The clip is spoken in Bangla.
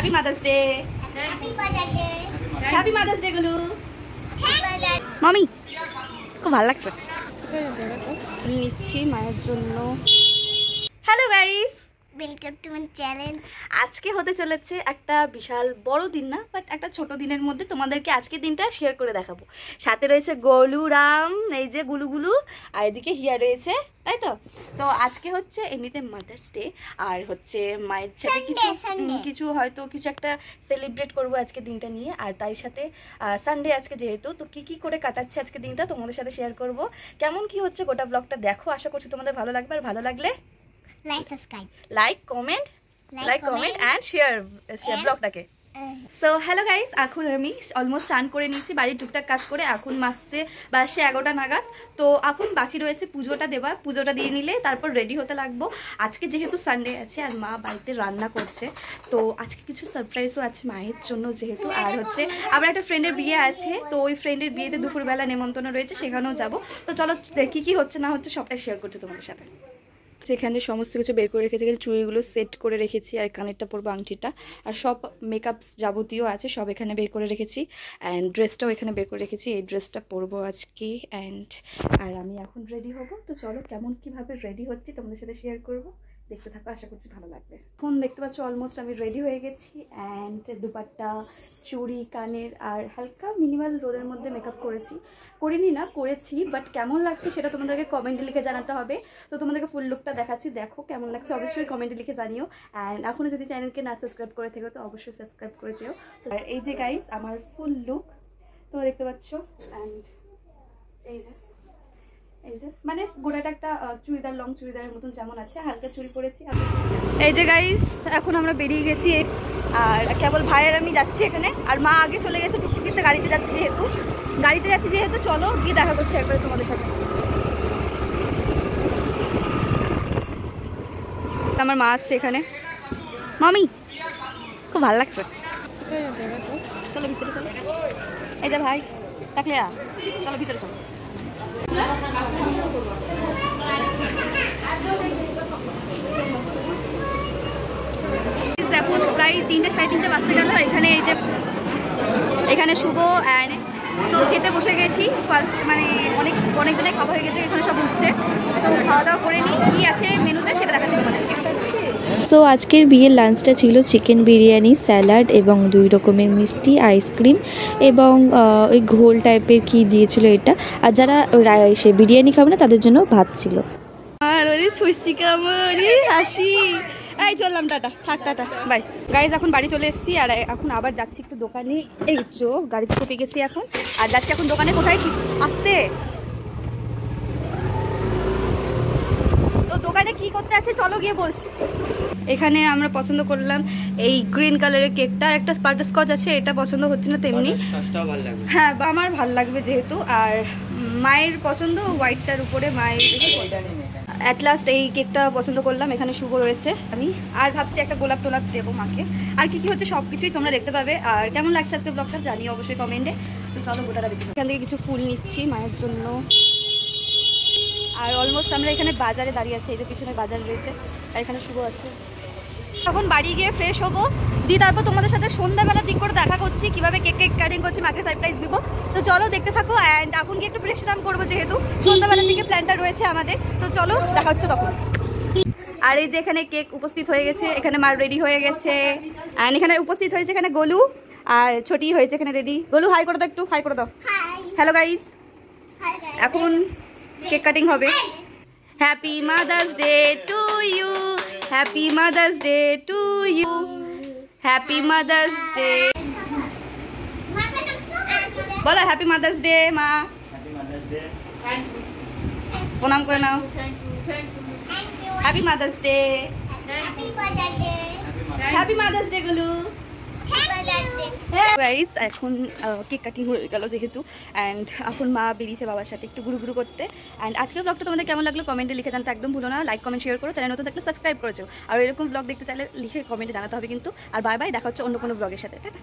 Happy Mother's Day. Happy Mother's Day গুলু। মামি খুব ভালো লাগছে। নিচ্ছি মায়ের জন্য। Hello guys, welcome to my channel. আজকে হতে চলেছে একটা বিশাল বড় দিন না, বাট একটা ছোট দিনের মধ্যে তোমাদেরকে আজকে দিনটা শেয়ার করে দেখাবো। সাথে রয়েছে গোলুরাম, এই যে গুলু, আর এদিকে হিয়া রয়েছে, তাই তো। তো আজকে হচ্ছে এমনিতে মাদার্স ডে, আর হচ্ছে মায়ের সাথে কিছু হয়তো কিছু একটা সেলিব্রেট করবো আজকে দিনটা নিয়ে। আর তাই সাথে সানডে আজকে যেহেতু, তো কি করে কাটাচ্ছে আজকে দিনটা তোমাদের সাথে শেয়ার করব। কেমন কি হচ্ছে গোটা ব্লগটা দেখো, আশা করছি তোমাদের ভালো লাগবে। আর ভালো লাগলে লাইক কমেন্ট অ্যান্ড শেয়ার ব্লগটাকে। সো হ্যালো গাইস, এখন আমি অলমোস্ট স্নান করে নিয়েছি, বাড়ির টুকটাক কাজ করে। এখন বাজছে 11টা নাগাদ। তো এখন বাকি রয়েছে পুজোটা দেওয়া, পুজোটা দিয়ে নিলে তারপর রেডি হতে লাগবো। আজকে যেহেতু সানডে আছে আর মা বাড়িতে রান্না করছে, তো আজকে কিছু সারপ্রাইজও আছে মায়ের জন্য যেহেতু। আর হচ্ছে আমার একটা ফ্রেন্ডের বিয়ে আছে, তো ওই ফ্রেন্ডের বিয়েতে দুপুরবেলা নেমন্তন্ন রয়েছে, সেখানেও যাবো। তো চলো দেখি কি হচ্ছে না হচ্ছে সবটাই শেয়ার করছি তোমাদের সাথে। সেখানে সমস্ত কিছু বের করে রেখেছি, এখানে চুড়িগুলো সেট করে রেখেছি, আর কানেরটা পরবো, আংটিটা, আর সব মেকআপস যাবতীয় আছে সব এখানে বের করে রেখেছি। অ্যান্ড ড্রেসটাও এখানে বের করে রেখেছি, এই ড্রেসটা পরবো আজকে। আর আমি এখন রেডি হব। তো চলো কেমন কীভাবে রেডি হচ্ছি তোমাদের সাথে শেয়ার করবো, দেখতে থাকো, আশা করছি ভালো লাগবে। এখন দেখতে পাচ্ছ অলমোস্ট আমি রেডি হয়ে গেছি। অ্যান্ড দুপাট্টা, চুড়ি, কানের, আর হালকা মিনিমাল রোদের মধ্যে মেকআপ করেছি, বাট কেমন লাগছে সেটা তোমাদেরকে কমেন্টে লিখে জানাতে হবে। তো তোমাদেরকে ফুল লুকটা দেখাচ্ছি, দেখো কেমন লাগছে অবশ্যই কমেন্টে লিখে জানিও। অ্যান্ড এখনও যদি চ্যানেলকে না সাবস্ক্রাইব করে থেকো তো অবশ্যই সাবস্ক্রাইব করে যেও। আর এই যে গাইস আমার ফুল লুক তোমরা দেখতে পাচ্ছ। অ্যান্ড এই যে মানে গোড়াটা একটা চুড়িদার, লং চুড়িদারের মতন যেমন আছে, হালকা চুড়ি পরেছি। এই যে গাইস এখন আমরা বেরিয়ে গেছি, আর কেবল ভাইয়ের আমি যাচ্ছি এখানে, আর মা আগে চলে গেছে টুকটুকিতে, গাড়িতে যাচ্ছি যেহেতু চলো গিয়ে দেখা করছি একবার তোমাদের সাথে। আমার মা আসছে এখানে। মামি খুব ভালো লাগছে, চলো ভিতরে চলো। এই যে ভাই থাকলে চলো ভিতরে চলো। এখন প্রায় 3টে 3:30 বাজতে গেল। এখানে শুভ অ্যান্ড তো খেতে বসে গেছি ফার্স্ট, মানে অনেকজনে খাওয়া হয়ে গেছে, এখানে সব উঠছে। তো খাওয়া দাওয়া করে নিই, কী আছে মেনুতে সেটা দেখাচ্ছি তোমাদেরকে। সো আজকের বিয়ের লাঞ্চটা ছিল চিকেন বিরিয়ানি, স্যালাড এবং 2 রকমের মিষ্টি, আইসক্রিম এবং ওই ঘোল টাইপের কি দিয়েছিল এটা। আর যারা সে বিরিয়ানি খাবে না তাদের জন্য ভাত ছিল। আর ওরে সুস্তিকা মরি হাসি। এই চললাম, টাটা, থাক, টাটা, বাই। গাইজ এখন বাড়ি চলে এসেছি, আর এখন আবার যাচ্ছি একটু দোকানে। এই চো গাড়িতে চেপে গেছি এখন, আর যাচ্ছি এখন দোকানে। কোথায় আসতে তো দোকানে কি করতে আছে চলো গিয়ে বলছি। এখানে আমরা পছন্দ করলাম এই গ্রিন কালারের কেকটা, একটা বাটারস্কচ আছে, এটা পছন্দ হচ্ছে না তেমনি। হ্যাঁ আমার ভাল লাগবে যেহেতু, আর মায়ের পছন্দ হোয়াইটটার উপরে, মায়ের অ্যাট লাস্ট এই কেকটা পছন্দ করলাম। এখানে শুভ রয়েছে, আমি আর ভাবছি একটা গোলাপ টোলাপ দেবো মাকে। আর কি হচ্ছে সব কিছুই তোমরা দেখতে পাবে। আর কেমন লাগছে আজকে ব্লগটা জানিও অবশ্যই কমেন্টে। তো চলো গোটাটা দেখি। এখান থেকে কিছু ফুল নিচ্ছি মায়ের জন্য। আর অলমোস্ট আমরা এখানে বাজারে দাঁড়িয়ে আছি, এই যে পিছনে বাজার রয়েছে, আর এখানে শুভ আছে। এখন বাড়ি গিয়ে ফ্রেশ হবো, দিয়ে তারপর তোমাদের সাথে সন্ধ্যাবেলার দিক করে দেখা করছি, কীভাবে কেক কাটিং করছি, মাকে সারপ্রাইজ দিব। তো চলো দেখতে থাকো। অ্যান্ড এখন কি একটু প্রিপারেশন করবো যেহেতু সন্ধ্যাবেলার দিকে প্ল্যানটা রয়েছে আমাদের। তো চলো দেখা হচ্ছে তখন। আর এই যে এখানে কেক উপস্থিত হয়ে গেছে, এখানে মা রেডি হয়ে গেছে। অ্যান্ড এখানে উপস্থিত হয়েছে এখানে গোলু আর ছোটি হয়েছে এখানে রেডি। গোলু হাই করে দাও, একটু হাই করে দাও। হ্যালো গাইস, এখন কেক কাটিং হবে। Happy Mother's Day to you, happy Mother's Day to you, happy Mother's Day. বলো হ্যাপি মাদার্স ডে মা, প্রণাম করে নাও। Happy Mother's Day, happy Mother's Day গুলু। গাইস এখন কেক কাটিং হয়ে গেল যেহেতু, অ্যান্ড এখন মা বেরিয়েছে বাবার সাথে একটু ঘুরু করতে। অ্যান্ড আজকের ব্লগটা তোমাদের কেমন লাগলো কমেন্টে লিখে জানতে একদম ভুলো না। লাইক কমেন্ট শেয়ার করো, চ্যানেল নতুন থাকলে সাবস্ক্রাইব করেছো। আর এরকম ব্লগ দেখতে চাইলে লিখে কমেন্টে জানাতে হবে কিন্তু। আর বাই বাই, দেখা হচ্ছে অন্য কোনো ব্লগের সাথে। টাটা।